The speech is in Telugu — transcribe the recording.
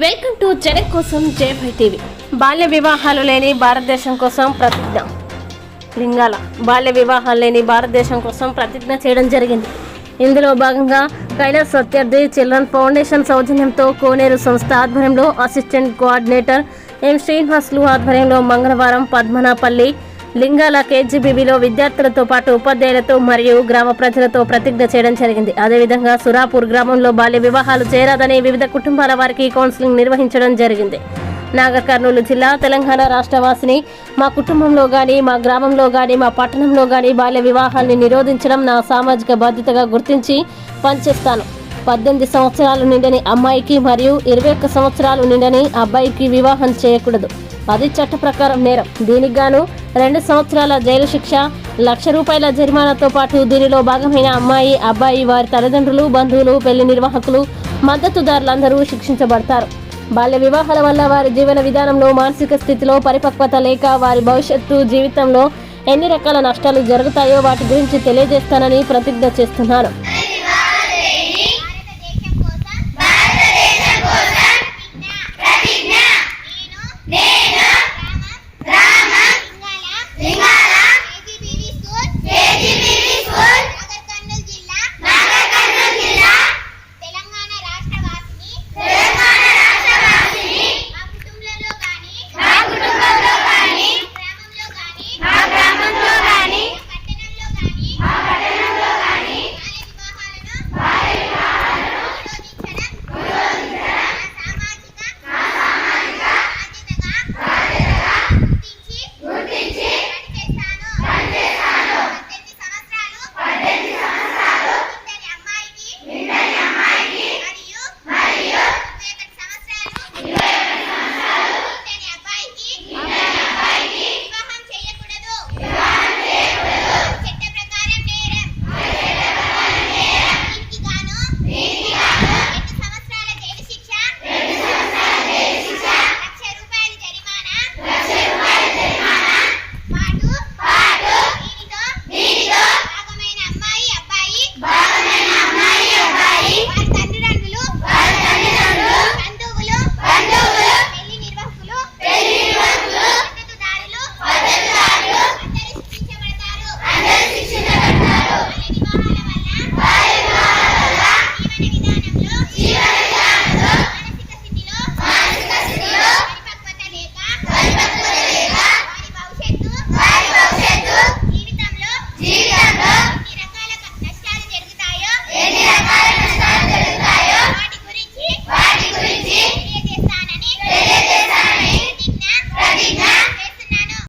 వెల్కమ్ టు జనం కోసం జై టీవీ. బాల్య వివాహాలు లేని భారతదేశం కోసం ప్రతిజ్ఞ. లింగాల బాల్య వివాహాలు లేని భారతదేశం కోసం ప్రతిజ్ఞ చేయడం జరిగింది. ఇందులో భాగంగా కైలాస్ సత్యార్థి చిల్డ్రన్ ఫౌండేషన్ సౌజన్యంతో కోనేరు సంస్థ ఆధ్వర్యంలో అసిస్టెంట్ కోఆర్డినేటర్ ఎం శ్రీనివాసులు ఆధ్వర్యంలో మంగళవారం పద్మనాపల్లి లింగాల కేజీబీబీలో విద్యార్థులతో పాటు ఉపాధ్యాయులతో మరియు గ్రామ ప్రజలతో ప్రతిజ్ఞ చేయడం జరిగింది. అదేవిధంగా సురాపూర్ గ్రామంలో బాల్య వివాహాలు చేరాదని వివిధ కుటుంబాల వారికి కౌన్సిలింగ్ నిర్వహించడం జరిగింది. నాగర్ కర్నూలు జిల్లా తెలంగాణ రాష్ట్రవాసిని. మా కుటుంబంలో కానీ మా గ్రామంలో కానీ మా పట్టణంలో కానీ బాల్య వివాహాన్ని నిరోధించడం నా సామాజిక బాధ్యతగా గుర్తించి పనిచేస్తాను. 18 సంవత్సరాలు నిండని అమ్మాయికి మరియు 21 సంవత్సరాలు నిండని అబ్బాయికి వివాహం చేయకూడదు. అది చట్ట ప్రకారం నేరం. దీనికి గాను 2 సంవత్సరాల జైలు శిక్ష, ₹1,00,000 జరిమానాతో పాటు దీనిలో భాగమైన అమ్మాయి, అబ్బాయి, వారి తల్లిదండ్రులు, బంధువులు, పెళ్లి నిర్వాహకులు, మద్దతుదారులందరూ శిక్షించబడతారు. బాల్య వివాహాల వల్ల వారి జీవన విధానంలో, మానసిక స్థితిలో పరిపక్వత లేక వారి భవిష్యత్తు జీవితంలో ఎన్ని రకాల నష్టాలు జరుగుతాయో వాటి గురించి తెలియజేస్తానని ప్రతిజ్ఞ చేస్తున్నాను.